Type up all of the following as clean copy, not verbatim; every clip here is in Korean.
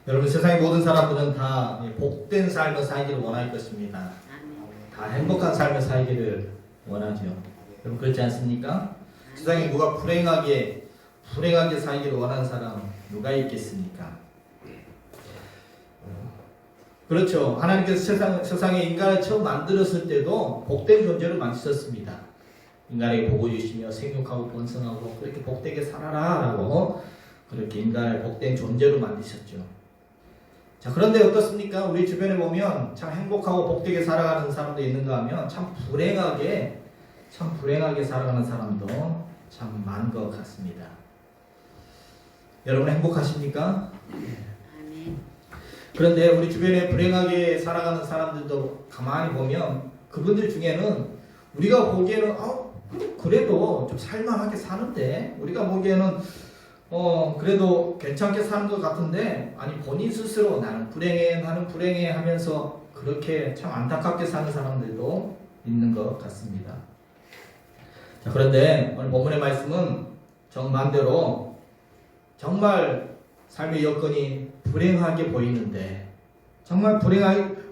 여러분 세상의 모든 사람들은 다 복된 삶을 살기를 원할 것입니다. 다 행복한 삶을 살기를 원하죠. 여러분 그렇지 않습니까? 세상에 누가 불행하게 살기를 원하는 사람 누가 있겠습니까? 그렇죠. 하나님께서 세상에 인간을 처음 만들었을 때도 복된 존재로 만드셨습니다. 인간에게 복을 주시며 생육하고 번성하고 그렇게 복되게 살아라 라고 그렇게 인간을 복된 존재로 만드셨죠. 자, 그런데 어떻습니까? 우리 주변에 보면 참 행복하고 복되게 살아가는 사람도 있는가 하면 참 불행하게 살아가는 사람도 참 많은 것 같습니다. 여러분 행복하십니까? 그런데 우리 주변에 불행하게 살아가는 사람들도 가만히 보면 그분들 중에는 우리가 보기에는 그래도 좀 살만하게 사는데 우리가 보기에는 그래도 괜찮게 사는 것 같은데 아니 본인 스스로 나는 불행해 하면서 그렇게 참 안타깝게 사는 사람들도 있는 것 같습니다. 자, 그런데 오늘 본문의 말씀은 정반대로 정말 삶의 여건이 불행하게 보이는데 정말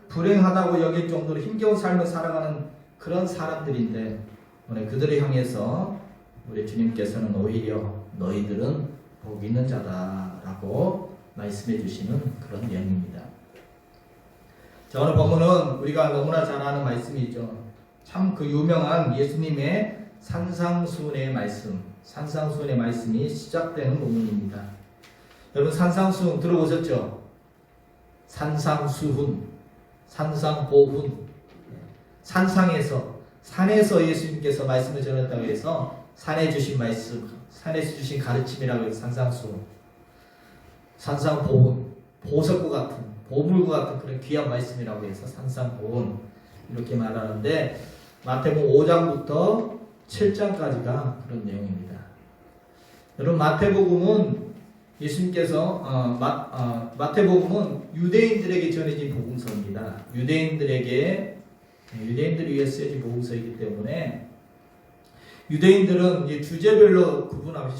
불행하다고 여길 정도로 힘겨운 삶을 살아가는 그런 사람들인데 오늘 그들을 향해서 우리 주님께서는 오히려 너희들은 복 있는 자다라고 말씀해 주시는 그런 내용입니다. 자, 오늘 본문은 우리가 너무나 잘 아는 말씀이죠. 참 그 유명한 예수님의 산상수훈의 말씀이 시작되는 본문입니다. 여러분 산상수훈 들어보셨죠? 산상수훈, 산상보훈, 산에서 예수님께서 말씀을 전했다고 해서 산에 주신 말씀, 산에서 주신 가르침이라고 해서 산상수훈, 산상보훈, 보석과 같은, 보물과 같은 그런 귀한 말씀이라고 해서 산상보훈 이렇게 말하는데 마태복음 5장부터 7장까지가 그런 내용입니다. 여러분 마태복음은 예수님께서 마태복음은 유대인들에게 전해진 복음서입니다. 유대인들이 위해 쓰여진 복음서이기 때문에 유대인들은 이제 주제별로 구분하고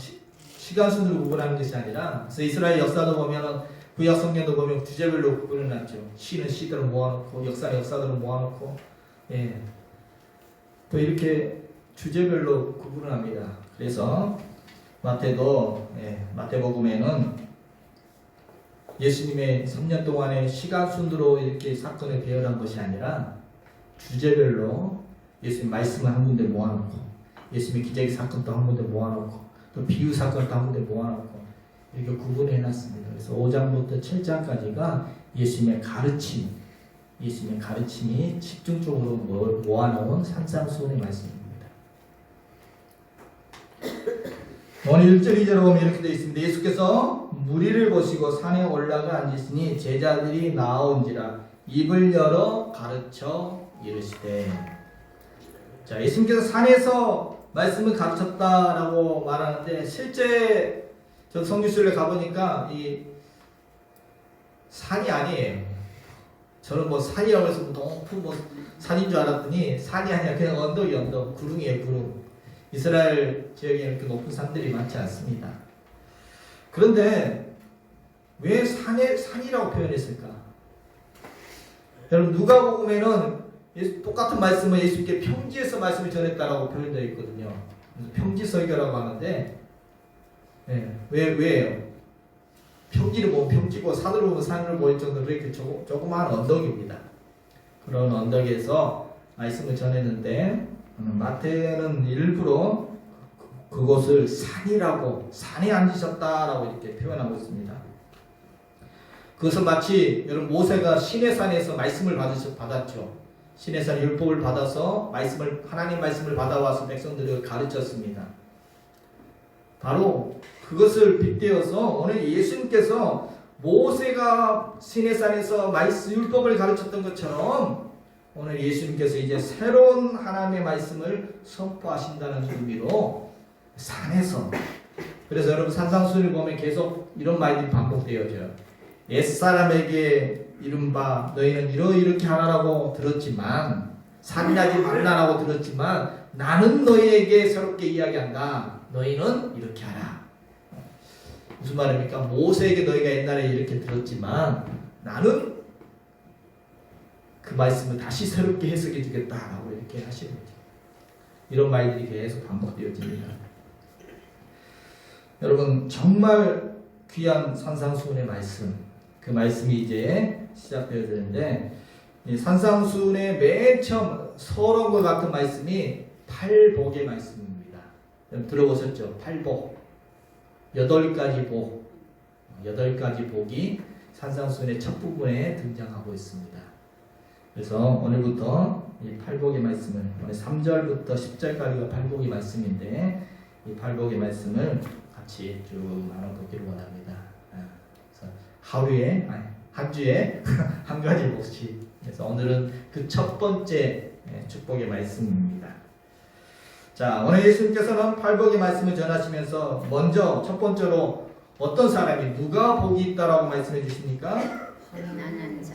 시간 순으로 구분하는 것이 아니라 그래서 이스라엘 역사도 보면은 구약 성경도 보면 주제별로 구분을 놨죠. 시는 시대로 모아놓고 역사는 역사대로 모아놓고 또 이렇게 주제별로 구분을 합니다. 그래서 마태복음에는 예수님의 3년 동안의 시간 순으로 이렇게 사건을 배열한 것이 아니라 주제별로 예수님 말씀을 한 군데 모아놓고 예수님의 기적의 사건도 한 군데 모아놓고 또 비유 사건도 한 군데 모아놓고 이렇게 구분해 놨습니다. 그래서 5장부터 7장까지가 예수님의 가르침이 집중적으로 모아놓은 산상수훈의 말씀입니다. 오늘 1절 2절을 보면 이렇게 되어 있습니다. 예수께서 무리를 보시고 산에 올라가 앉으시니 제자들이 나아온지라 입을 열어 가르쳐 이르시되. 자, 예수님께서 산에서 말씀을 가르쳤다라고 말하는데 실제 전 성지순례 가보니까 이 산이 아니에요. 저는 산이라고 해서 높은 산인 줄 알았더니 산이 아니라 그냥 언덕, 구릉이에요, 구릉. 이스라엘 지역에 이렇게 높은 산들이 많지 않습니다. 그런데 왜 산이라고 표현했을까? 여러분 누가복음에는 똑같은 말씀을 예수님께 평지에서 말씀을 전했다라고 표현되어 있거든요. 평지 설교라고 하는데 왜요? 평지를 보면 평지고 산으로 보면 산을 보일 정도로 이렇게 조그마한 언덕입니다. 그런 언덕에서 말씀을 전했는데 마태는 일부러 그곳을 산에 앉으셨다라고 이렇게 표현하고 있습니다. 그것은 마치 여러분 모세가 시내산에서 말씀을 받았죠. 시내산 율법을 받아서 하나님 말씀을 받아와서 백성들을 가르쳤습니다. 바로 그것을 빗대어서 오늘 예수님께서 모세가 시내산에서 율법을 가르쳤던 것처럼 오늘 예수님께서 이제 새로운 하나님의 말씀을 선포하신다는 의미로 산에서, 그래서 여러분 산상수훈을 보면 계속 이런 말들이 반복되어져요. 옛사람에게 이른바 너희는 이렇게 하라고 들었지만 산이라지 말라라고 들었지만 나는 너희에게 새롭게 이야기한다. 너희는 이렇게 하라. 무슨 말입니까? 모세에게 너희가 옛날에 이렇게 들었지만 나는 그 말씀을 다시 새롭게 해석해 주겠다라고 이렇게 하시는 거죠. 이런 말들이 계속 반복되어집니다. 여러분 정말 귀한 산상수훈의 말씀, 그 말씀이 이제 시작되어야 되는데, 이 산상수훈의 맨 처음 서론과 같은 말씀이 팔복의 말씀입니다. 여러분 들어보셨죠? 팔복, 8가지 복, 8가지 복이 산상수훈의 첫 부분에 등장하고 있습니다. 그래서 오늘부터 이 팔복의 말씀을, 오늘 3절부터 10절까지가 팔복의 말씀인데, 이 팔복의 말씀을 같이 쭉 나눠보기를 원합니다. 그래서 하루에, 아니, 한 주에 한 가지 복씩. 그래서 오늘은 그 첫 번째 축복의 말씀입니다. 자, 오늘 예수님께서는 팔복의 말씀을 전하시면서 먼저 첫 번째로 어떤 사람이 누가 복이 있다라고 말씀해 주십니까? 가난한 자.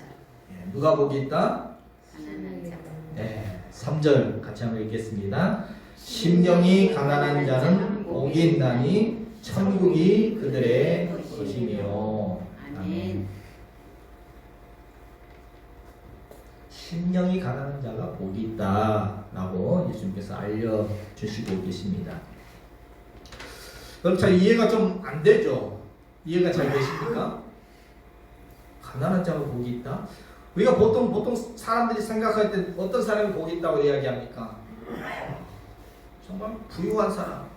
누가 복이 있다? 가난한 자. 네, 3절 같이 한번 읽겠습니다. 심령이 가난한 자는 복이 있나니 천국이 그들의 것이며. 아멘. 심령이 가난한 자가 복이 있다라고 예수님께서 알려주시고 계십니다. 그럼 잘 이해가 좀 안 되죠? 이해가 잘 되십니까? 가난한 자가 복이 있다? 우리가 보통 사람들이 생각할 때 어떤 사람이 복이 있다고 이야기합니까? 정말 부유한 사람,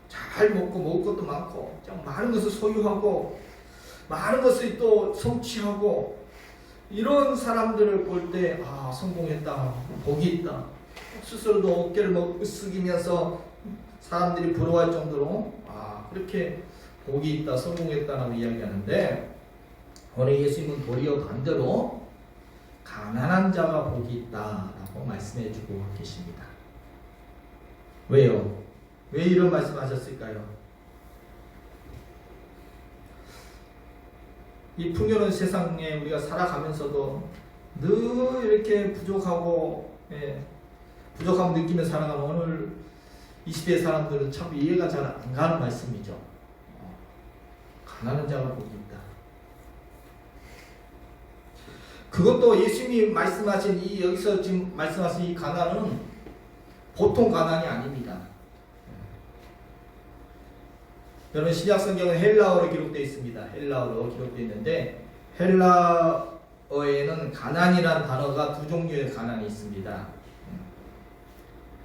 잘 먹고 먹을 것도 많고 좀 많은 것을 소유하고 많은 것을 또 성취하고, 이런 사람들을 볼 때 성공했다, 복이 있다, 스스로도 어깨를 으쓱이면서 사람들이 부러워할 정도로 그렇게 복이 있다, 성공했다라고 이야기하는데, 오늘 예수님은 도리어 반대로 가난한 자가 복이 있다라고 말씀해 주고 계십니다. 왜요? 왜 이런 말씀하셨을까요? 이 풍요로운 세상에 우리가 살아가면서도 늘 이렇게 부족하고, 부족함을 느끼며 살아가는 오늘 이 시대의 사람들은 참 이해가 잘 안 가는 말씀이죠. 가난한 자가 복이 있다. 그것도 예수님이 말씀하신 여기서 지금 말씀하신 이 가난은 보통 가난이 아닙니다. 여러분 신약성경은 헬라어로 기록되어 있습니다. 헬라어로 기록되어 있는데, 헬라어에는 가난이라는 단어가 두 종류의 가난이 있습니다.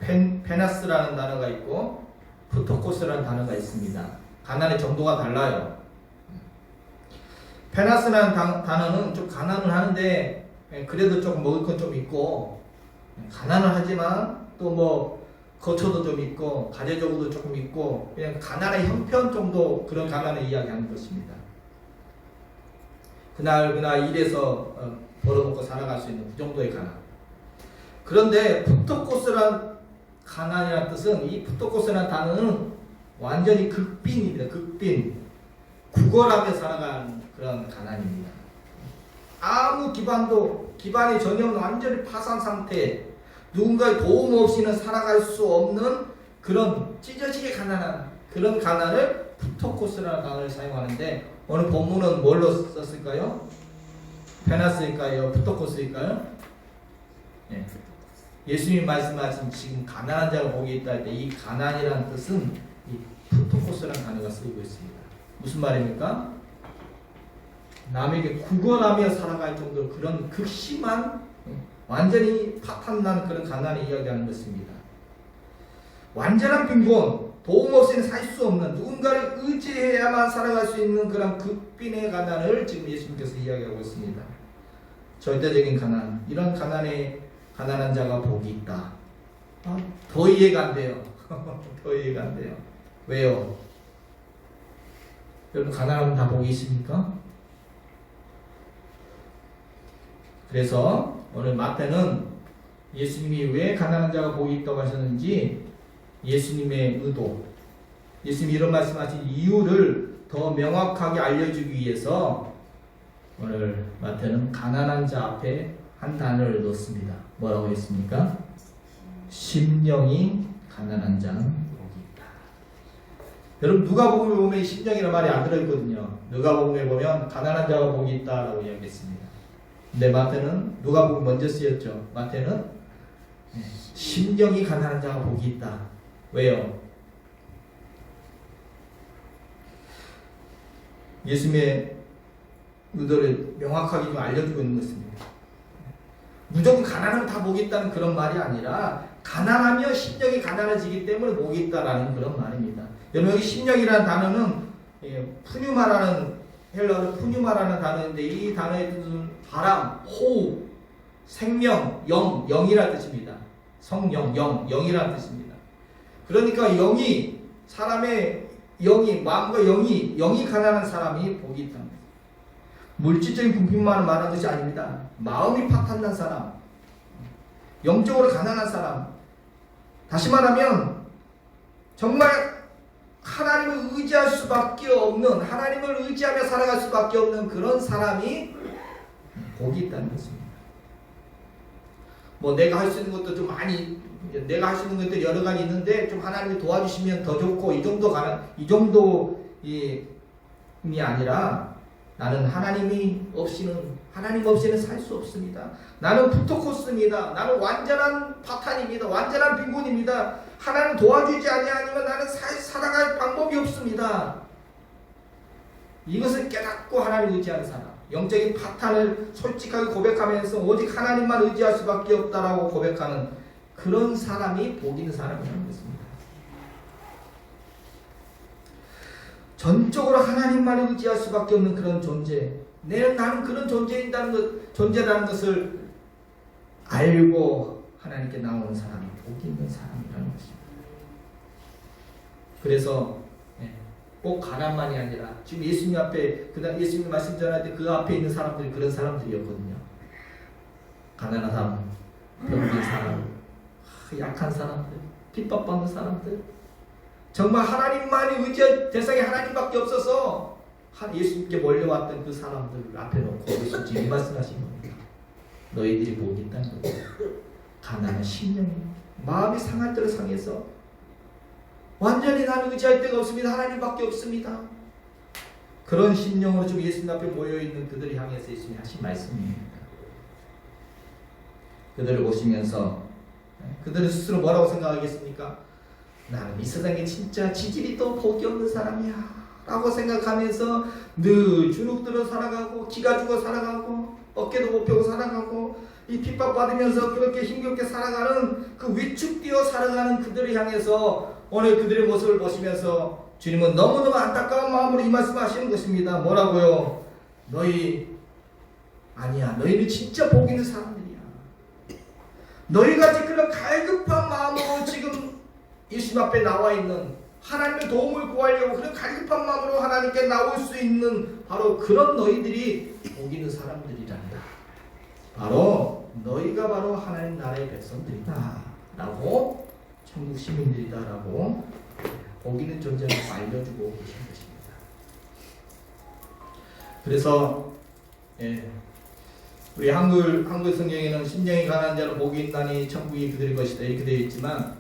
페나스라는 단어가 있고 푸토코스라는 단어가 있습니다. 가난의 정도가 달라요. 페나스라는 단어는 좀 가난을 하는데 그래도 조금 먹을 건 좀 있고, 가난을 하지만 또 뭐 거처도 좀 있고 가재적으로도 조금 있고, 그냥 가난의 형편 정도, 그런 가난을 이야기하는 것입니다. 그날 일해서 벌어먹고 살아갈 수 있는 그 정도의 가난. 그런데 푸토코스란 가난이라는 뜻은, 이 푸토코스라는 단어는 완전히 극빈입니다. 극빈. 구걸하며 살아가는 그런 가난입니다. 아무 기반이 전혀 없는 완전히 파산 상태, 누군가의 도움 없이는 살아갈 수 없는 그런 찢어지게 가난한 그런 가난을 푸토코스라는 단어를 사용하는데, 오늘 본문은 뭘로 썼을까요? 페나스일까요? 푸토코스일까요? 예수님이 말씀하신 지금 가난한 자가 복이 있다 할 때 이 가난이라는 뜻은 이 푸토코스라는 단어가 쓰이고 있습니다. 무슨 말입니까? 남에게 구걸하며 살아갈 정도로 그런 극심한, 완전히 파탄난 그런 가난을 이야기하는 것입니다. 완전한 빈곤, 도움 없이는 살 수 없는, 누군가를 의지해야만 살아갈 수 있는 그런 극빈의 가난을 지금 예수님께서 이야기하고 있습니다. 절대적인 가난, 이런 가난한 자가 복이 있다. 더 이해가 안 돼요. 더 이해가 안 돼요. 왜요? 여러분 가난하면 다 복이 있습니까? 그래서 오늘 마태는 예수님이 왜 가난한 자가 복이 있다고 하셨는지, 예수님의 의도, 예수님이 이런 말씀하신 이유를 더 명확하게 알려주기 위해서 오늘 마태는 가난한 자 앞에 한 단어를 넣습니다. 뭐라고 했습니까? 심령이 가난한 자는 복이 있다. 여러분 누가복음에 보면 심령이라는 말이 안 들어있거든요. 누가복음에 보면 가난한 자가 복이 있다라고 이야기했습니다. 근데 마태는 누가복음 먼저 쓰였죠. 마태는 심령이 가난한 자가 복이 있다. 왜요? 예수님의 의도를 명확하게 좀 알려주고 있는 것입니다. 무조건 가난하면 다 복이 있다는 그런 말이 아니라 가난하며 심령이 가난해지기 때문에 복이 있다라는 그런 말입니다. 여러분 여기 심령이라는 단어는 푸뉴마라는 헬라어로 푸뉴마라는 단어인데 이 단어의 뜻은 바람, 호흡, 생명, 영이라는 뜻입니다. 성령, 영이라는 뜻입니다. 그러니까 영이 사람의 영이 마음과 영이 가난한 사람이 복이 있다는 거예요. 물질적인 궁핍만을 말하는 것이 아닙니다. 마음이 파탄난 사람, 영적으로 가난한 사람, 다시 말하면 정말 하나님을 의지할 수밖에 없는, 하나님을 의지하며 살아갈 수밖에 없는 그런 사람이 복이 있다는 것입니다. 뭐 내가 할 수 있는 것도 좀 많이, 내가 할 수 있는 것도 여러 가지 있는데 좀 하나님이 도와주시면 더 좋고 이 정도이 아니라 나는 하나님 없이는 살 수 없습니다. 나는 부토코스입니다. 나는 완전한 파탄입니다. 완전한 빈곤입니다. 하나님 도와주지 아니하면 나는 살아갈 방법이 없습니다. 이것을 깨닫고 하나님을 의지하는 사람, 영적인 파탄을 솔직하게 고백하면서 오직 하나님만 의지할 수밖에 없다라고 고백하는 그런 사람이 복 있는 사람이라는 것입니다. 전적으로 하나님만 의지할 수밖에 없는 그런 존재, 나는 그런 존재라는 것을 알고 하나님께 나오는 사람이 복 있는 사람이라는 것입니다. 그래서 꼭 가난만이 아니라 지금 예수님 앞에 예수님 말씀 전할 때 그 앞에 있는 사람들이 그런 사람들이었거든요. 가난한 사람, 병든 사람, 약한 사람들, 핍박받는 사람들, 정말 하나님만이 의지할 대상이 하나님밖에 없어서 예수님께 몰려왔던 그 사람들을 앞에 놓고 예수님이 이 말씀하신 겁니다. 너희들이 복이 있다는 거죠. 가난한 심령이 마음이 상할 대로 상해서 완전히 나는 의지할 데가 없습니다. 하나님밖에 없습니다. 그런 심령으로 지금 예수님 앞에 모여있는 그들을 향해서 예수님이 하신 말씀입니다. 그들을 보시면서 그들은 스스로 뭐라고 생각하겠습니까? 나는 이 세상에 진짜 지질이 또 복이 없는 사람이야 라고 생각하면서 늘 주눅들어 살아가고 기가 죽어 살아가고 어깨도 못 펴고 살아가고 이 핍박받으면서 그렇게 힘겹게 살아가는 그 위축되어 살아가는 그들을 향해서 오늘 그들의 모습을 보시면서 주님은 너무너무 안타까운 마음으로 이 말씀하시는 것입니다. 뭐라고요? 너희는 진짜 복 있는 사람들이야. 너희같이 그런 갈급한 마음으로 지금 예수님 앞에 나와 있는, 하나님의 도움을 구하려고 그런 갈급한 마음으로 하나님께 나올 수 있는 바로 그런 너희들이 복 있는 사람들이란다. 바로 너희가 바로 하나님 나라의 백성들이다 라고, 천국 시민들이다 라고 복 있는 존재를 알려주고 계신 것입니다. 그래서 우리 한글 성경에는 심령이 가난한 자는 복이 있나니 천국이 그들의 것이다 이렇게 되어 있지만,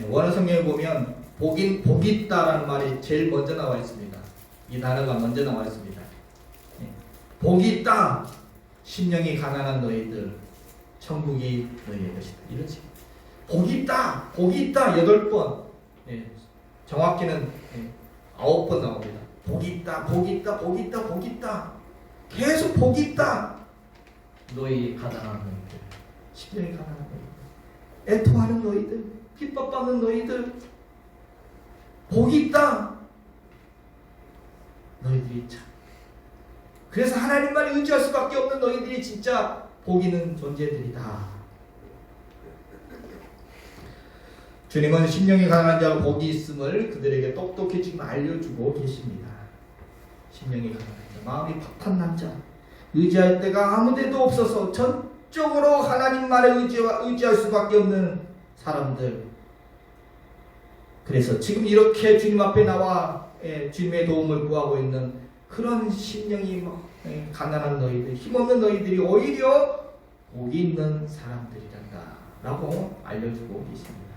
원어 성경에 보면 복이 있다라는 말이 제일 먼저 나와 있습니다. 이 단어가 먼저 나와 있습니다. 복이 있다. 심령이 가난한 너희들, 천국이 너희의 것이다. 이런 식으로. 복이 있다. 복이 있다. 8번. 정확히는 9번 나옵니다. 복이 있다. 복이 있다. 복이 있다. 복이 있다. 계속 복이 있다. 너희 가난한 너희들, 심령이 가난한 너희들, 애통하는 너희들, 핍박받는 너희들, 복이 있다. 너희들이 참. 그래서 하나님만 의지할 수밖에 없는 너희들이 진짜 복 있는 존재들이다. 주님은 심령이 가난한 자가 복이 있음을 그들에게 똑똑히 지금 알려주고 계십니다. 심령이 가난한 자, 마음이 파탄난 자, 의지할 데가 아무데도 없어서 전적으로 하나님만을 의지할 수밖에 없는 사람들. 그래서 지금 이렇게 주님 앞에 나와 주님의 도움을 구하고 있는 그런 심령이 가난한 너희들, 힘없는 너희들이 오히려 복이 있는 사람들이란다 라고 알려주고 계십니다.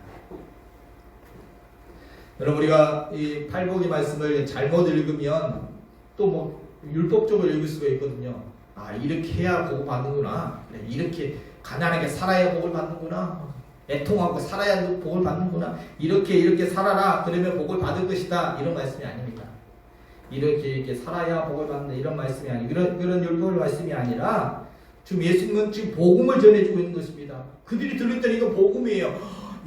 여러분 우리가 이 팔복의 말씀을 잘못 읽으면 또 뭐 율법적으로 읽을 수가 있거든요. 아 이렇게 해야 복을 받는구나. 이렇게 가난하게 살아야 복을 받는구나. 애통하고 살아야 복을 받는구나. 이렇게 살아라. 그러면 복을 받을 것이다. 이런 말씀이 아닙니다. 이렇게 살아야 복을 받는다. 이런 말씀이 아니고 그런 율법의 말씀이 아니라 지금 예수님은 지금 복음을 전해주고 있는 것입니다. 그들이 들을 때는 이거 복음이에요.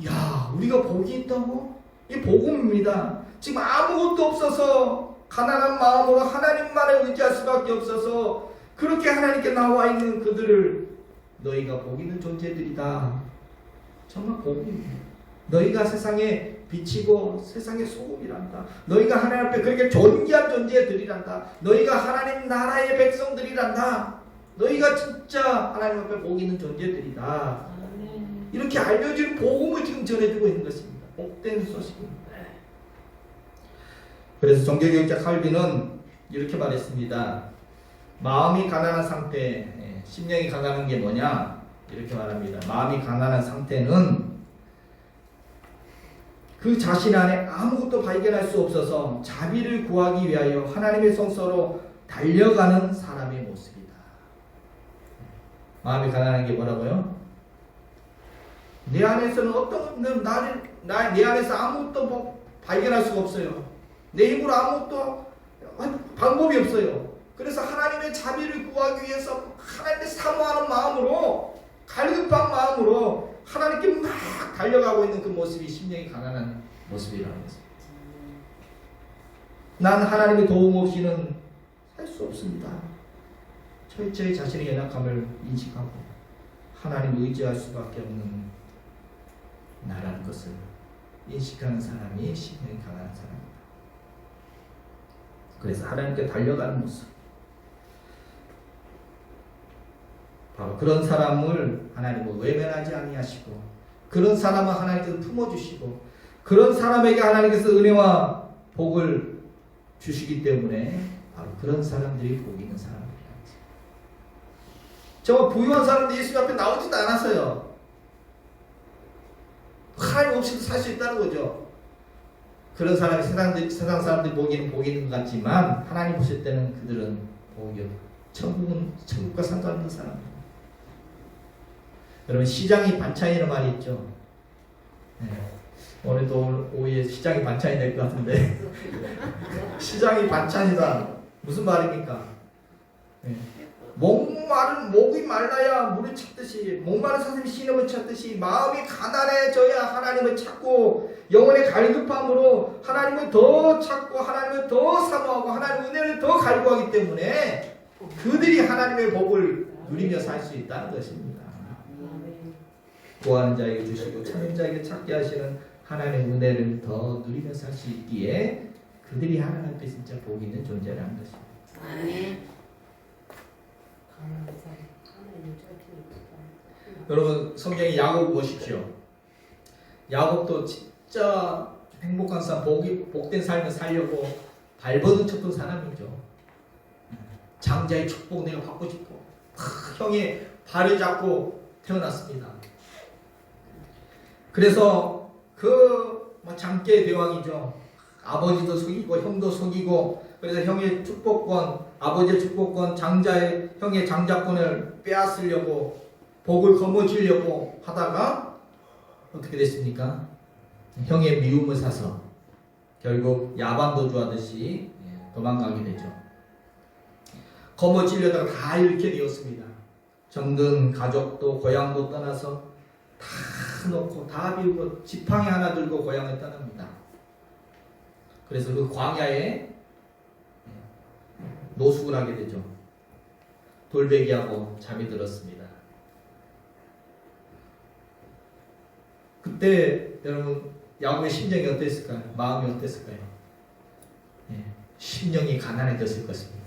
야 우리가 복이 있다고? 이 복음입니다. 지금 아무것도 없어서 가난한 마음으로 하나님만을 의지할 수밖에 없어서 그렇게 하나님께 나와 있는 그들을 너희가 복 있는 존재들이다. 정말 복음입니다. 너희가 세상에 빛이고 세상의 소금이란다. 너희가 하나님 앞에 그렇게 존귀한 존재들이란다. 너희가 하나님 나라의 백성들이란다. 너희가 진짜 하나님 앞에 복 있는 존재들이다. 이렇게 알려주는 복음을 지금 전해주고 있는 것입니다. 복된 소식입니다. 그래서 종교개혁자 칼빈은 이렇게 말했습니다. 마음이 가난한 상태, 심령이 가난한 게 뭐냐? 이렇게 말합니다. 마음이 가난한 상태는 그 자신 안에 아무것도 발견할 수 없어서 자비를 구하기 위하여 하나님의 성소로 달려가는 사람의 모습이다. 마음이 가난한 게 뭐라고요? 내 안에서는 내 안에서 아무것도 뭐 발견할 수가 없어요. 내 힘으로 아무것도 방법이 없어요. 그래서 하나님의 자비를 구하기 위해서 하나님의 사모하는 마음으로 갈급한 마음으로 하나님께 막 달려가고 있는 그 모습이 심령이 가난한 모습이라는 것입니다. 난 하나님의 도움 없이는 살 수 없습니다. 철저히 자신의 연약함을 인식하고 하나님을 의지할 수밖에 없는 나라는 것을 인식하는 사람이 심령이 가난한 사람입니다. 그래서 하나님께 달려가는 모습, 바로 그런 사람을 하나님은 외면하지 아니하시고 그런 사람은 하나님께서 품어주시고 그런 사람에게 하나님께서 은혜와 복을 주시기 때문에 바로 그런 사람들이 복 있는 사람들이라는 거죠. 정말 부유한 사람들이 예수 앞에 나오지도 않았어요. 하나님 없이도 살 수 있다는 거죠. 그런 사람이 세상 사람들이 보기에는 복이 있는 것 같지만 하나님 보실 때는 그들은 복이 없고 천국과 상관없는 사람입니다. 여러분 시장이 반찬이라는 말이 있죠. 네. 오늘도 오후에 시장이 반찬이 될 것 같은데 시장이 반찬이다. 무슨 말입니까? 네. 목이 말라야 물을 찾듯이 목마른 사슴이 신음을 찾듯이 마음이 가난해져야 하나님을 찾고 영혼의 갈급함으로 하나님을 더 찾고 하나님을 더 사모하고 하나님의 은혜를 더 갈구하기 때문에 그들이 하나님의 복을 누리며 살 수 있다는 것입니다. 구하는 자에게 주시고 찾는 자에게 찾게 하시는 하나님의 은혜를 더 누리며 살 수 있기에 그들이 하나님 앞에 진짜 복 있는 존재라는 것입니다. 아멘. 여러분 성경에 야곱 보십시오. 야곱도 진짜 행복한 사람, 복된 삶을 살려고 발버둥 쳤던 사람이죠. 장자의 축복 내가 받고 싶어. 형의 발을 잡고 태어났습니다. 그래서 그 장계의 대왕이죠. 아버지도 속이고 형도 속이고 그래서 형의 축복권, 아버지의 축복권, 형의 장자권을 빼앗으려고 복을 거머쥐려고 하다가 어떻게 됐습니까? 형의 미움을 사서 결국 야반도주하듯이 도망가게 되죠. 거머쥐려다가 다 잃게 되었습니다. 정든 가족도 고향도 떠나서 다 놓고 다 비우고 지팡이 하나 들고 고향을 떠납니다. 그래서 그 광야에 노숙을 하게 되죠. 돌베기하고 잠이 들었습니다. 그때 여러분 야곱의 심정이 어땠을까요? 마음이 어땠을까요? 심령이 가난해졌을 것입니다.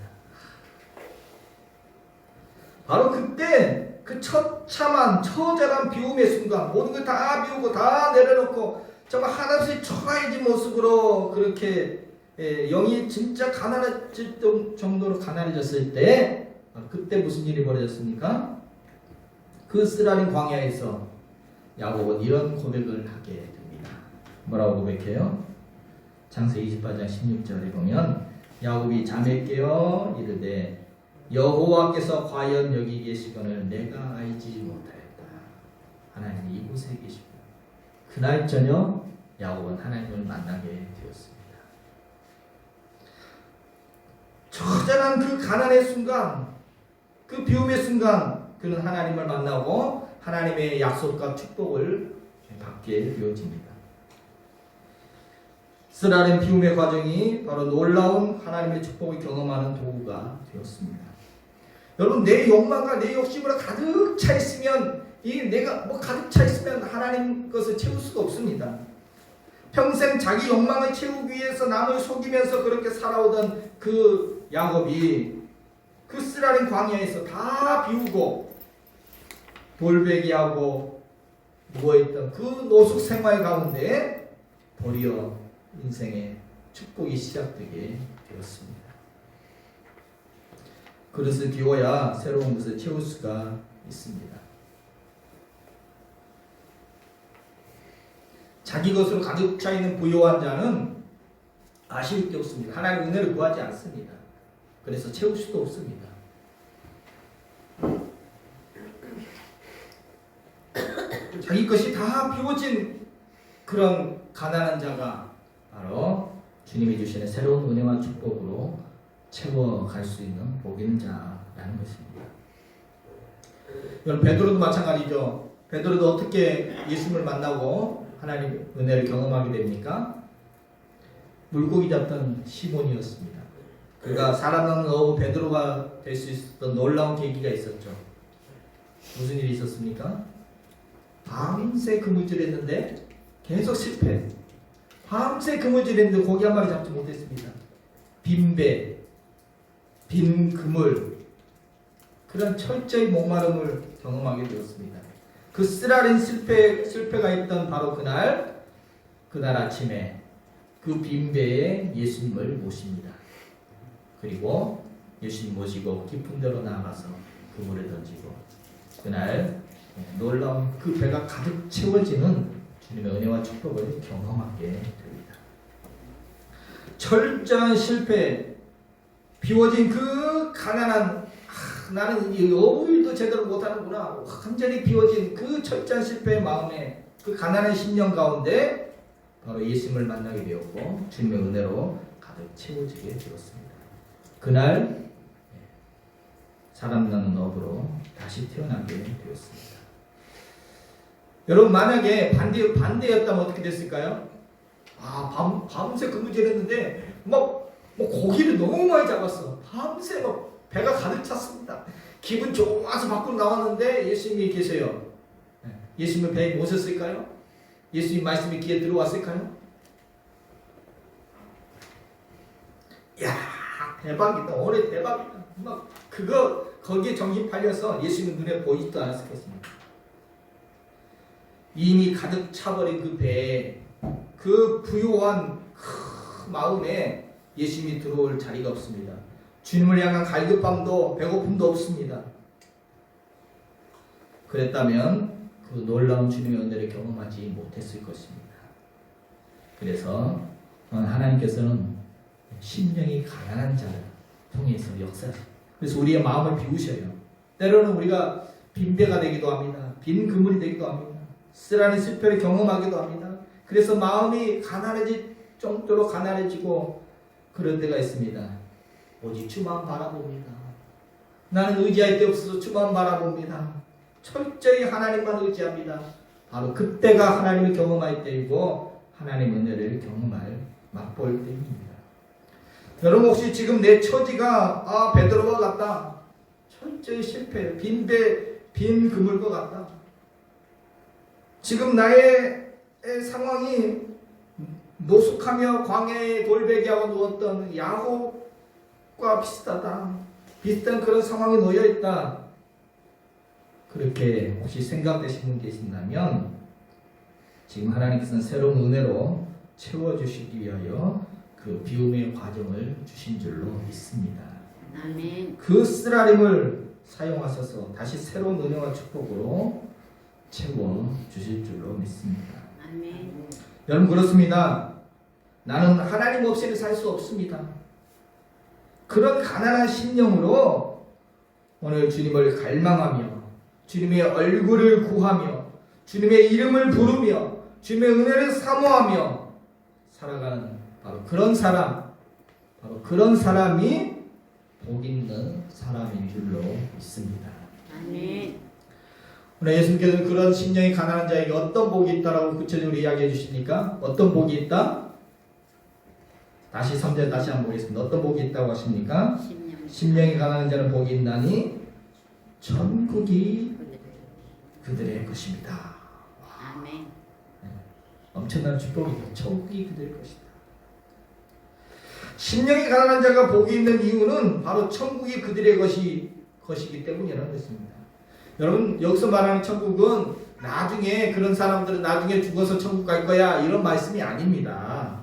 바로 그때 그 처참한 처절한 비움의 순간 모든 걸 다 비우고 다 내려놓고 정말 한없이 초라해진 모습으로 그렇게 영이 진짜 가난해질 정도로 가난해졌을 때 그때 무슨 일이 벌어졌습니까? 그 쓰라린 광야에서 야곱은 이런 고백을 하게 됩니다. 뭐라고 고백해요? 창세기 28장 16절에 보면 야곱이 잠에 깨어 이르되 여호와께서 과연 여기 계시거늘 내가 알지 못하였다. 하나님이 이곳에 계시고 그날 저녁 야곱은 하나님을 만나게 되었습니다. 처절한 그 가난의 순간, 그 비움의 순간 그는 하나님을 만나고 하나님의 약속과 축복을 받게 되어집니다. 쓰라린 비움의 과정이 바로 놀라운 하나님의 축복을 경험하는 도구가 되었습니다. 여러분, 내 욕망과 내 욕심으로 가득 차 있으면 내가 가득 차 있으면 하나님 것을 채울 수가 없습니다. 평생 자기 욕망을 채우기 위해서 남을 속이면서 그렇게 살아오던 그 야곱이 그 쓰라린 광야에서 다 비우고 돌베기하고 누워있던 그 노숙 생활 가운데 도리어 인생의 축복이 시작되게 되었습니다. 그릇을 비워야 새로운 것을 채울 수가 있습니다. 자기 것으로 가득 차 있는 부요한 자는 아쉬울 게 없습니다. 하나님의 은혜를 구하지 않습니다. 그래서 채울 수도 없습니다. 자기 것이 다 비워진 그런 가난한 자가 바로 주님이 주시는 새로운 은혜와 축복으로 채워갈 수 있는 복 있는 자라는 것입니다. 여러분, 베드로도 마찬가지죠. 베드로도 어떻게 예수님을 만나고 하나님 은혜를 경험하게 됩니까? 물고기 잡던 시몬이었습니다. 그가 살아남은 어부 베드로가 될 수 있었던 놀라운 계기가 있었죠. 무슨 일이 있었습니까? 밤새 그물질했는데 계속 실패. 밤새 그물질했는데 고기 한 마리 잡지 못했습니다. 빈배, 빈 그물, 그런 철저히 목마름을 경험하게 되었습니다. 그 쓰라린 실패가 있던 바로 그날 아침에 그 빈배에 예수님을 모십니다. 그리고 예수님 모시고 깊은 데로 나아가서 그물에 던지고 그날 놀라운 그 배가 가득 채워지는 주님의 은혜와 축복을 경험하게 됩니다. 철저한 실패, 비워진 그 가난한 나는 이 어부일도 제대로 못하는구나 완전히 비워진 그 철저한 실패의 마음에 그 가난한 심령 가운데 바로 예수님을 만나게 되었고 주님의 은혜로 가득 채워지게 되었습니다. 그날 사람 나는 어부로 다시 태어나게 되었습니다. 여러분, 만약에 반대였다면 어떻게 됐을까요? 밤새 그물질했는데 고기를 너무 많이 잡았어. 밤새 배가 가득 찼습니다. 기분 좋아서 밖으로 나왔는데 예수님이 계세요. 예수님은 배에 모셨을까요? 예수님 말씀이 귀에 들어왔을까요? 야, 대박이다. 올해 대박이다. 거기에 정신 팔려서 예수님 눈에 보이지도 않았을 것입니다. 이미 가득 차버린 그 배에 그 부요한 마음에 예수님이 들어올 자리가 없습니다. 주님을 향한 갈급함도 배고픔도 없습니다. 그랬다면 그 놀라운 주님의 은혜를 경험하지 못했을 것입니다. 그래서 하나님께서는 심령이 가난한 자를 통해서 역사하십니다. 그래서 우리의 마음을 비우셔요. 때로는 우리가 빈배가 되기도 합니다. 빈 그물이 되기도 합니다. 쓰라린 실패를 경험하기도 합니다. 그래서 마음이 가난해질 정도로 가난해지고 그런 때가 있습니다. 오직 주만 바라봅니다. 나는 의지할 데 없어서 주만 바라봅니다. 철저히 하나님만 의지합니다. 바로 그때가 하나님을 경험할 때이고 하나님의 은혜를 맛볼 때입니다. 여러분, 혹시 지금 내 처지가 베드로와 같다. 철저히 실패, 빈 그물과 같다. 지금 나의 상황이 노숙하며 광야에 돌베개하고 누웠던 야곱과 비슷한 그런 상황에 놓여있다. 그렇게 혹시 생각되시는 분 계신다면 지금 하나님께서는 새로운 은혜로 채워주시기 위하여 그 비움의 과정을 주신 줄로 믿습니다. 아멘. 그 쓰라림을 사용하셔서 다시 새로운 은혜와 축복으로 채워주실 줄로 믿습니다. 아멘. 여러분, 그렇습니다. 나는 하나님 없이는 살 수 없습니다. 그런 가난한 심령으로 오늘 주님을 갈망하며 주님의 얼굴을 구하며 주님의 이름을 부르며 주님의 은혜를 사모하며 살아가는 바로 그런 사람이 복 있는 사람인 줄로 믿습니다. 아멘. 오늘 예수님께서는 그런 심령이 가난한 자에게 어떤 복이 있다라고 구체적으로 이야기해 주십니까? 어떤 복이 있다? 다시 3절 다시 한번 보겠습니다. 어떤 복이 있다고 하십니까? 심령이 가난한 자는 복이 있나니 천국이 그들의 것입니다. 아멘. 엄청난 축복이죠. 천국이 그들의 것이다. 심령이 가난한 자가 복이 있는 이유는 바로 천국이 그들의 것이기 때문이라는 것입니다. 여러분 여기서 말하는 천국은 나중에 그런 사람들은 나중에 죽어서 천국 갈 거야 이런 말씀이 아닙니다.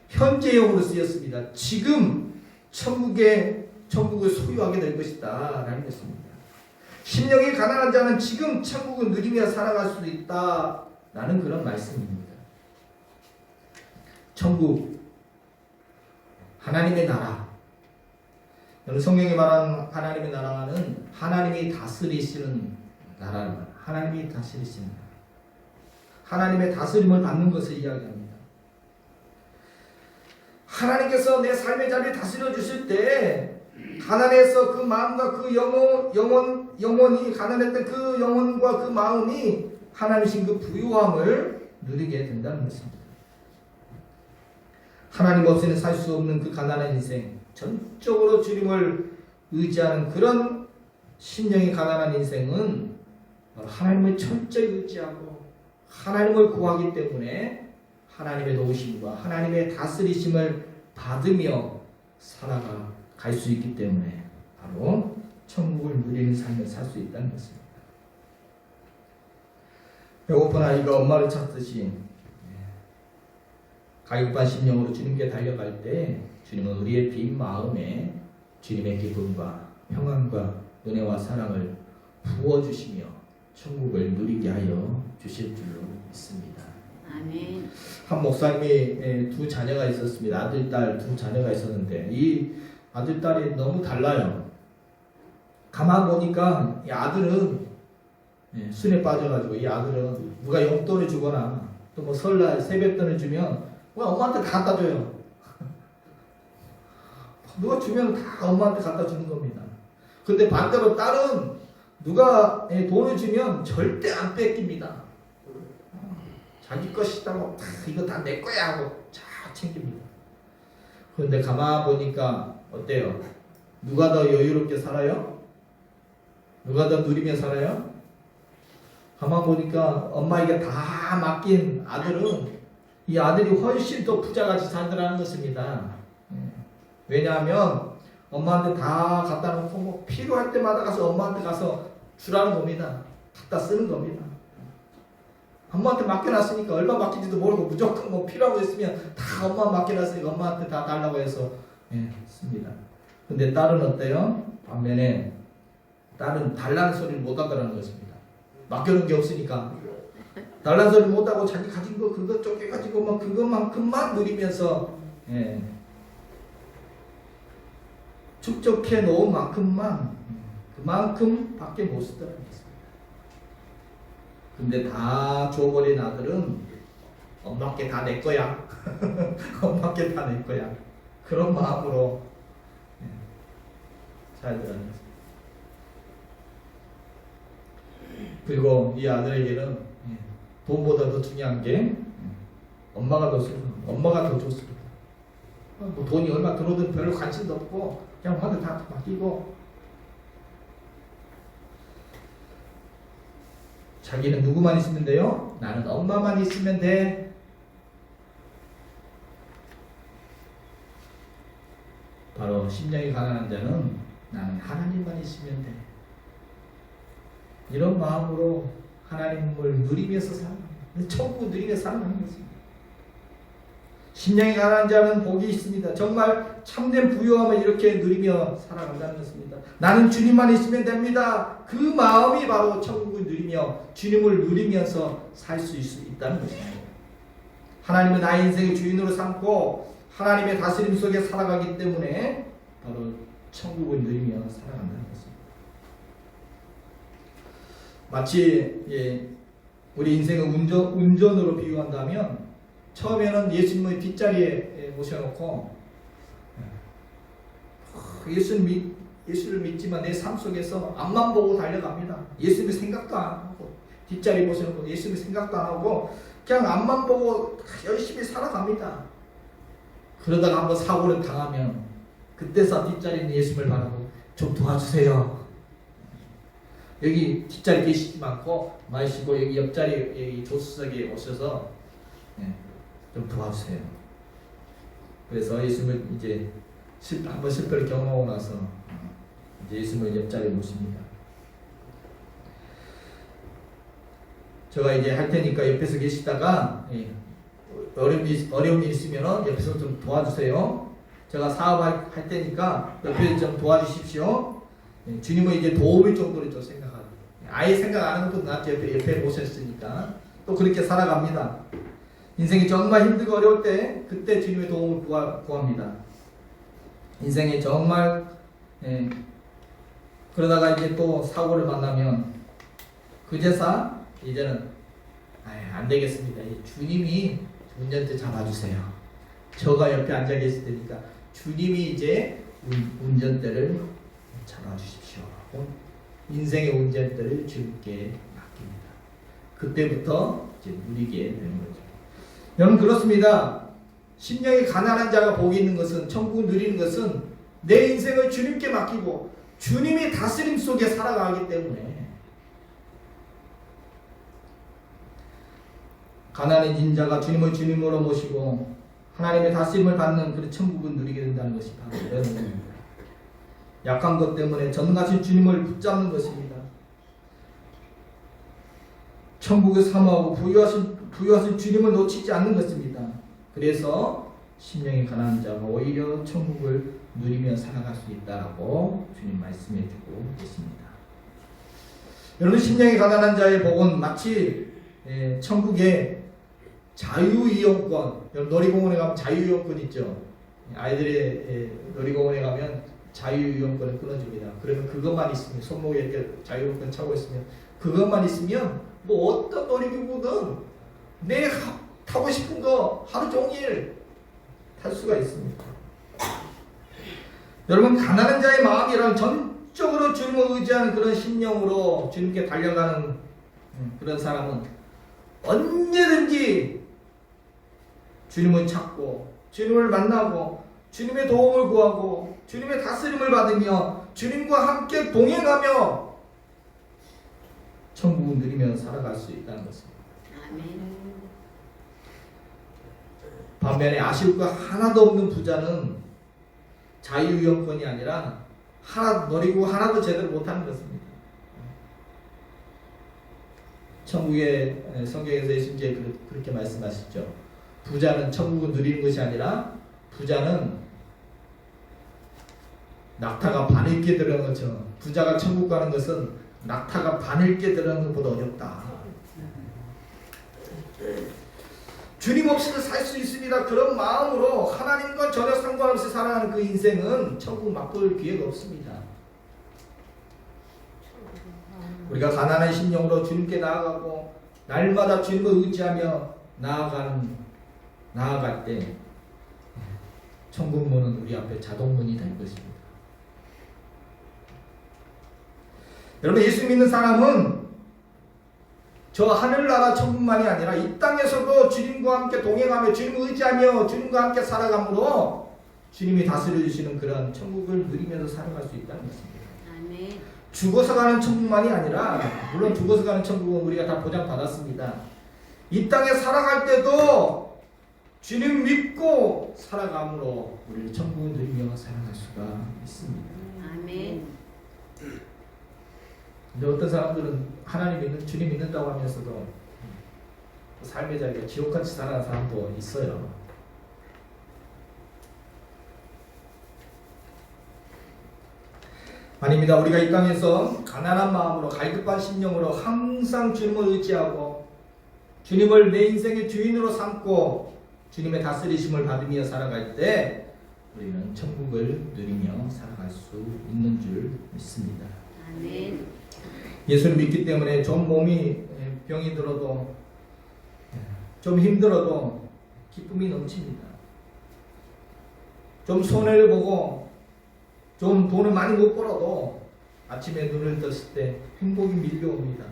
현재형으로 쓰였습니다. 지금 천국을 소유하게 될 것이다 라는 것입니다. 심령이 가난한 자는 지금 천국을 누리며 살아갈 수도 있다 라는 그런 말씀입니다. 천국 하나님의 나라. 여러분 성경에 말하는 하나님의 나라는 하나님이 다스리시는 나라입니다. 하나님이 다스리시는 나라. 하나님의 다스림을 받는 것을 이야기합니다. 하나님께서 내 삶의 자리를 다스려 주실 때 가난해서 그 마음과 그 영혼이 가난했던 그 영혼과 그 마음이 하나님이신 그 부유함을 누리게 된다는 것입니다. 하나님 없이는 살 수 없는 그 가난한 인생, 전적으로 주님을 의지하는 그런 심령이 가난한 인생은 하나님을 철저히 의지하고 하나님을 구하기 때문에 하나님의 도우심과 하나님의 다스리심을 받으며 살아갈 수 있기 때문에 바로 천국을 누리는 삶을 살 수 있다는 것입니다. 배고픈 아이가 엄마를 찾듯이 가엾은 심령으로 주님께 달려갈 때 주님은 우리의 빈 마음에 주님의 기쁨과 평안과 은혜와 사랑을 부어주시며 천국을 누리게 하여 주실 줄로 믿습니다. 아멘. 한 목사님이 두 자녀가 있었습니다. 아들, 딸 두 자녀가 있었는데 이 아들, 딸이 너무 달라요. 가만 보니까 이 아들은 술에 빠져가지고 이 아들은 누가 용돈을 주거나 또 뭐 설날 세뱃돈을 주면 엄마한테 다 갖다 줘요. 누가 주면 다 엄마한테 갖다 주는 겁니다. 근데 반대로 딸은 누가 돈을 주면 절대 안 뺏깁니다. 자기 것이라고 이거 다 내 거야 하고 잘 챙깁니다. 그런데 가만 보니까 어때요? 누가 더 여유롭게 살아요? 누가 더 누리며 살아요? 가만 보니까 엄마에게 다 맡긴 아들은 이 아들이 훨씬 더 부자같이 살더라는 것입니다. 왜냐하면 엄마한테 다 갖다 놓고 뭐 필요할 때마다 가서 엄마한테 가서 주라는 겁니다. 갖다 쓰는 겁니다. 엄마한테 맡겨놨으니까 얼마 맡긴지도 모르고 무조건 뭐 필요한 거 있으면 다 엄마 맡겨놨으니까 엄마한테 다 달라고 해서 씁니다. 근데 딸은 어때요? 반면에 딸은 달라는 소리를 못 하더라는 것입니다. 맡겨놓은 게 없으니까 달라는 소리 못 하고 자기 가진 거 그거 쪼개가지고 막 그것만큼만 누리면서 축적해 놓은 만큼만 그만큼밖에 못 쓰더라는 것입니다. 근데 다 줘버린 아들은 엄마께 다 내 거야. 엄마께 다 내 거야. 그런 마음으로 살더라는 것입니다. 그리고 이 아들에게는 돈보다 더 중요한 게 엄마가 더 좋습니다. 뭐 돈이 얼마 들어오든 별로 관심도 없고 그냥 엄마한테 다 맡기고 자기는 누구만 있으면 돼요? 나는 엄마만 있으면 돼. 바로 심령이 가난한 자는 나는 하나님만 있으면 돼. 이런 마음으로 하나님을 누리면서 살아갑니다. 천국을 누리면서 살아가는 것입니다. 심령이 가난한 자는 복이 있습니다. 정말 참된 부유함을 이렇게 누리며 살아간다는 것입니다. 나는 주님만 있으면 됩니다. 그 마음이 바로 천국을 누리며 주님을 누리면서 살 수 있다는 것입니다. 하나님은 나의 인생의 주인으로 삼고 하나님의 다스림 속에 살아가기 때문에 바로 천국을 누리며 살아간다는 것입니다. 마치 우리 인생을 운전으로 비유한다면 처음에는 예수님을 뒷자리에 모셔놓고 예수를 믿지만 내 삶 속에서 앞만 보고 달려갑니다. 예수님의 생각도 안 하고 뒷자리에 모셔놓고 예수님의 생각도 안 하고 그냥 앞만 보고 열심히 살아갑니다. 그러다가 한번 사고를 당하면 그때서 뒷자리에 있는 예수님을 바라고 좀 도와주세요. 여기 뒷자리 계시지 마시고 여기 옆자리 여기 조수석에 오셔서 좀 도와주세요. 그래서 예수님을 이제 한번 실패를 경험하고 나서 이제 예수님을 옆자리에 모십니다. 제가 이제 할 테니까 옆에서 계시다가 어려움이 있으면 옆에서 좀 도와주세요. 제가 사업할 테니까 옆에서 좀 도와주십시오. 주님은 이제 도움일 정도로 좀 생각하고 아예 생각 안 하는 것도 낫죠. 옆에 모셨으니까 또 그렇게 살아갑니다. 인생이 정말 힘들고 어려울 때 그때 주님의 도움을 구합니다. 인생이 정말 그러다가 이제 또 사고를 만나면 그제서 이제는 안 되겠습니다. 주님이 운전대 잡아주세요. 저가 옆에 앉아 계실 테니까 주님이 이제 운전대를 잡아주십시오. 인생의 운전대를 주님께 맡깁니다. 그때부터 이제 누리게 되는 거죠. 여러분 그렇습니다. 심령이 가난한 자가 복이 있는 것은 천국을 누리는 것은 내 인생을 주님께 맡기고 주님이 다스림 속에 살아가기 때문에 가난해진 자가 주님을 주님으로 모시고 하나님의 다스림을 받는 그런 천국을 누리게 된다는 것이 바로 이런 겁니다. 약한 것 때문에 전능하신 주님을 붙잡는 것입니다. 천국을 사모하고 부유하신 주님을 놓치지 않는 것입니다. 그래서 심령이 가난한 자가 오히려 천국을 누리며 살아갈 수 있다라고 주님 말씀해주고 계십니다. 여러분 심령이 가난한 자의 복은 마치 천국의 자유이용권, 놀이공원에 가면 자유이용권 있죠. 아이들의 놀이공원에 가면 자유이용권을 끊어줍니다. 그러면 그것만 있으면 손목에 이렇게 자유이용권 차고 있으면 그것만 있으면 뭐 어떤 놀이기구든 내 타고 싶은 거 하루 종일 탈 수가 있습니다. 여러분 가난한 자의 마음이란 전적으로 주님을 의지하는 그런 심령으로 주님께 달려가는 그런 사람은 언제든지 주님을 찾고 주님을 만나고 주님의 도움을 구하고 주님의 다스림을 받으며 주님과 함께 동행하며 천국을 누리며 살아갈 수 있다는 것입니다. 아멘. 반면에 아쉬울 거 하나도 없는 부자는 자유이용권이 아니라 놀이기구 하나도 제대로 못하는 것입니다. 천국의 성경에서 예수님께 그렇게 말씀하시죠. 부자는 천국을 누리는 것이 아니라 부자는 낙타가 바늘게 들어가는 것처럼 부자가 천국 가는 것은 낙타가 바늘게 들어가는 것보다 어렵다. 주님 없이도 살 수 있습니다. 그런 마음으로 하나님과 전혀 상관없이 살아가는 그 인생은 천국 맛볼 기회가 없습니다. 우리가 가난한 심령으로 주님께 나아가고 날마다 주님을 의지하며 나아갈 때 천국문은 우리 앞에 자동문이 될 것입니다. 여러분 예수 믿는 사람은 저 하늘나라 천국만이 아니라 이 땅에서도 주님과 함께 동행하며 주님을 의지하며 주님과 함께 살아감으로 주님이 다스려 주시는 그런 천국을 누리면서 살아갈 수 있다는 것입니다. 아멘. 죽어서 가는 천국만이 아니라 물론 죽어서 가는 천국은 우리가 다 보장받았습니다. 이 땅에 살아갈 때도 주님 믿고 살아감으로 우리 천국을 누리며 살아갈 수가 있습니다. 아멘. 근데 어떤 사람들은 하나님 믿는 주님 믿는다고 하면서도 삶의 자리가 지옥같이 살아가는 사람도 있어요. 아닙니다. 우리가 이 땅에서 가난한 마음으로 갈급한 심령으로 항상 주님을 의지하고 주님을 내 인생의 주인으로 삼고 주님의 다스리심을 받으며 살아갈 때 우리는 천국을 누리며 살아갈 수 있는 줄 믿습니다. 아멘. 예수를 믿기 때문에 좀 몸이 병이 들어도 좀 힘들어도 기쁨이 넘칩니다. 좀 손해를 보고 좀 돈을 많이 못 벌어도 아침에 눈을 떴을 때 행복이 밀려옵니다.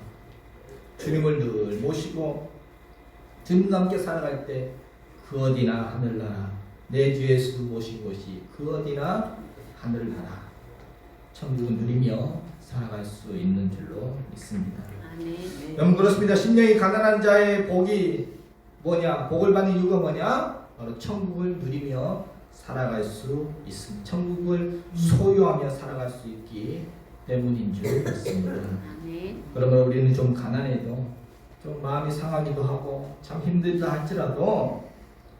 주님을 늘 모시고 주님과 함께 살아갈 때 그 어디나 하늘나라 내 주 예수 모신 곳이 그 어디나 하늘나라 천국을 누리며 살아갈 수 있는 줄로 믿습니다. 아멘. 여러분 그렇습니다. 심령이 가난한 자의 복이 뭐냐? 복을 받는 이유가 뭐냐? 바로 천국을 누리며 살아갈 수 있습니다. 천국을 소유하며 살아갈 수 있기 때문인 줄 믿습니다. 아멘. 그러면 우리는 좀 가난해도 좀 마음이 상하기도 하고 참 힘들다 할지라도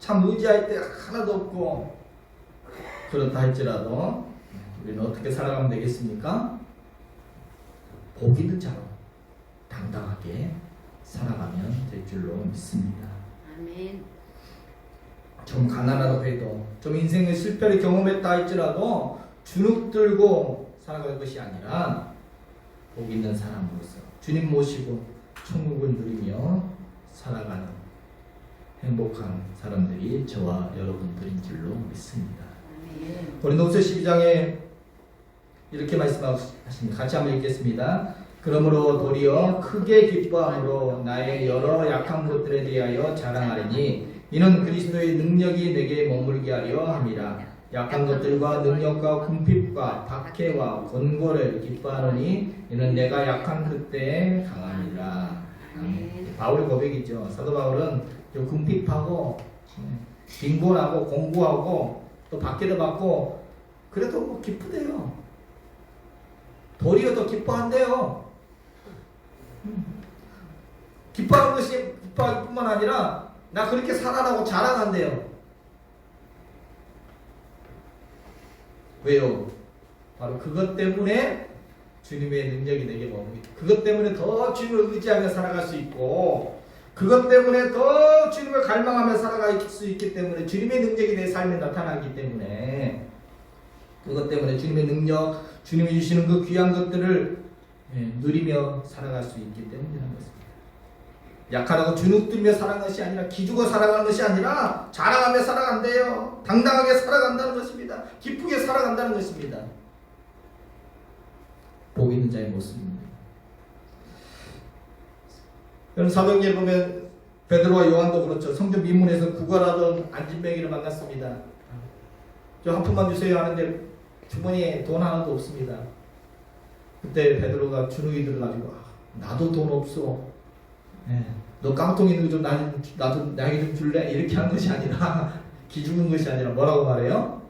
참 의지할 때 하나도 없고 그렇다 할지라도 우리는 어떻게 살아가면 되겠습니까? 복 있는 자로 당당하게 살아가면 될 줄로 믿습니다. 아멘. 좀 가난하다고 해도 좀 인생의 실패를 경험했다 할지라도 주눅 들고 살아갈 것이 아니라 복 있는 사람으로서 주님 모시고 천국을 누리며 살아가는 행복한 사람들이 저와 여러분들인 줄로 믿습니다. 아멘. 고린도후서 12장에 이렇게 말씀하십니다. 같이 한번 읽겠습니다. 그러므로 도리어 크게 기뻐함으로 나의 여러 약한 것들에 대하여 자랑하리니 이는 그리스도의 능력이 내게 머물게 하려 함이라. 약한 것들과 능력과 궁핍과 박해와 권고를 기뻐하노니 이는 내가 약한 그때에 강함이라. 아멘. 바울의 고백이죠. 사도 바울은 궁핍하고 빈곤하고 공고하고 또 박해도 받고 그래도 뭐 기쁘대요. 도리어 더 기뻐한대요. 기뻐하는 것이 기뻐할 뿐만 아니라 나 그렇게 살아라고 자랑한대요. 왜요? 바로 그것 때문에 주님의 능력이 내게 머뭅니다. 그것 때문에 더 주님을 의지하며 살아갈 수 있고 그것 때문에 더 주님을 갈망하며 살아갈 수 있기 때문에 주님의 능력이 내 삶에 나타나기 때문에 그것 때문에 주님의 능력, 주님이 주시는 그 귀한 것들을 누리며 살아갈 수 있기 때문이라는 것입니다. 약하다고 주눅 들며 살아가는 것이 아니라 기죽어 살아가는 것이 아니라 자랑하며 살아간대요. 당당하게 살아간다는 것입니다. 기쁘게 살아간다는 것입니다. 복 있는 자의 모습입니다. 여러분 사도행전에 보면 베드로와 요한도 그렇죠. 성전 미문에서 구걸하던 안진뱅이를 만났습니다. 저 한 푼만 주세요 하는데 주머니에 돈 하나도 없습니다. 그때 베드로가 주눅이 들어가지고 나도 돈 없어. 너 깡통 있는 거 좀 나도 나에게 좀 줄래? 이렇게 한 것이 아니라 기죽은 것이 아니라 뭐라고 말해요?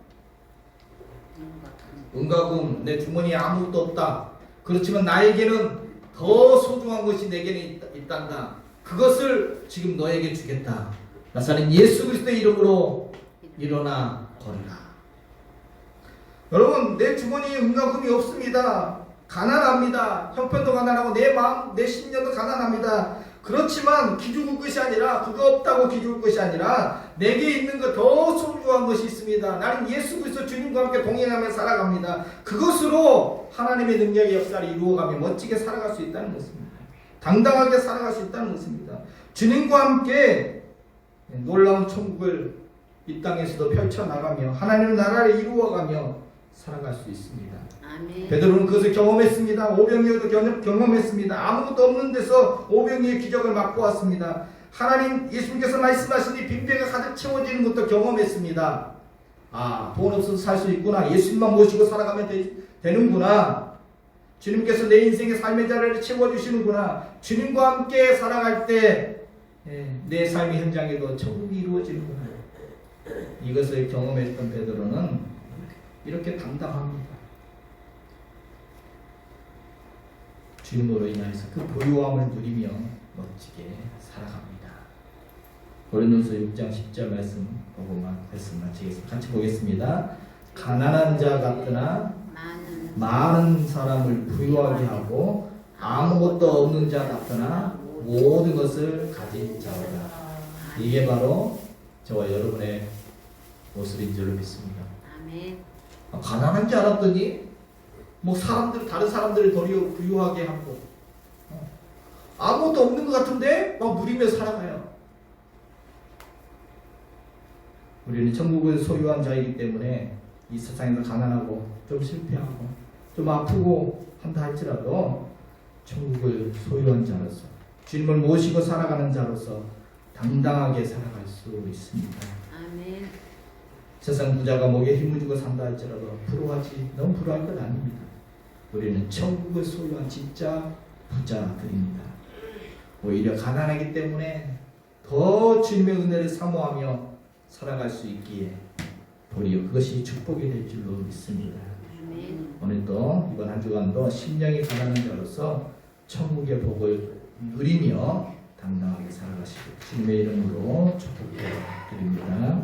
은과금 내 주머니에 아무것도 없다. 그렇지만 나에게는 더 소중한 것이 내게는 있단다. 그것을 지금 너에게 주겠다. 나사렛 예수 그리스도의 이름으로 일어나 걸으라. 여러분 내 주머니에 은과금이 없습니다. 가난합니다. 형편도 가난하고 내 마음, 내 심령도 가난합니다. 그렇지만 기죽을 것이 아니라 그거 없다고 기죽을 것이 아니라 내게 있는 것 더 소중한 것이 있습니다. 나는 예수 그리스도 주님과 함께 동행하며 살아갑니다. 그것으로 하나님의 능력의 역사를 이루어가며 멋지게 살아갈 수 있다는 것입니다. 당당하게 살아갈 수 있다는 것입니다. 주님과 함께 놀라운 천국을 이 땅에서도 펼쳐나가며 하나님의 나라를 이루어가며 살아갈 수 있습니다. 아멘. 베드로는 그것을 경험했습니다. 오병이어도 경험했습니다. 아무것도 없는 데서 오병이의 기적을 맛보았습니다. 하나님 예수님께서 말씀하시니 빈배가 가득 채워지는 것도 경험했습니다. 돈 없어서 살 수 있구나. 예수님만 모시고 살아가면 되는구나. 주님께서 내 인생의 삶의 자리를 채워주시는구나. 주님과 함께 살아갈 때 내 삶의 현장에도 천국이 이루어지는구나. 이것을 경험했던 베드로는 이렇게 당당합니다. 주님으로 인하여서 그 부유함을 누리며 멋지게 살아갑니다. 고린도서 6장 10절 말씀 보고만 말씀 마치겠습니다. 같이 보겠습니다. 가난한 자 같으나 많은 사람을 부유하게 하고 아무것도 없는 자 같으나 모든 것을 가진 자오라. 이게 바로 저와 여러분의 모습인 줄로 믿습니다. 아멘. 가난한 줄 알았더니 뭐 다른 사람들을 도리어 부유하게 하고 아무것도 없는 것 같은데 막 누리며 살아가요. 우리는 천국을 소유한 자이기 때문에 이 세상에서 가난하고 좀 실패하고 좀 아프고 한다 할지라도 천국을 소유한 자로서 주님을 모시고 살아가는 자로서 당당하게 살아갈 수 있습니다. 아멘. 세상 부자가 목에 힘을 주고 산다 할지라도 너무 부러워할 건 아닙니다. 우리는 천국을 소유한 진짜 부자들입니다. 오히려 가난하기 때문에 더 주님의 은혜를 사모하며 살아갈 수 있기에 도리어 그것이 축복이 될 줄로 믿습니다. 아멘. 오늘도 이번 한 주간도 심령이 가난한 자로서 천국의 복을 누리며 당당하게 살아가시고 주님의 이름으로 축복드립니다.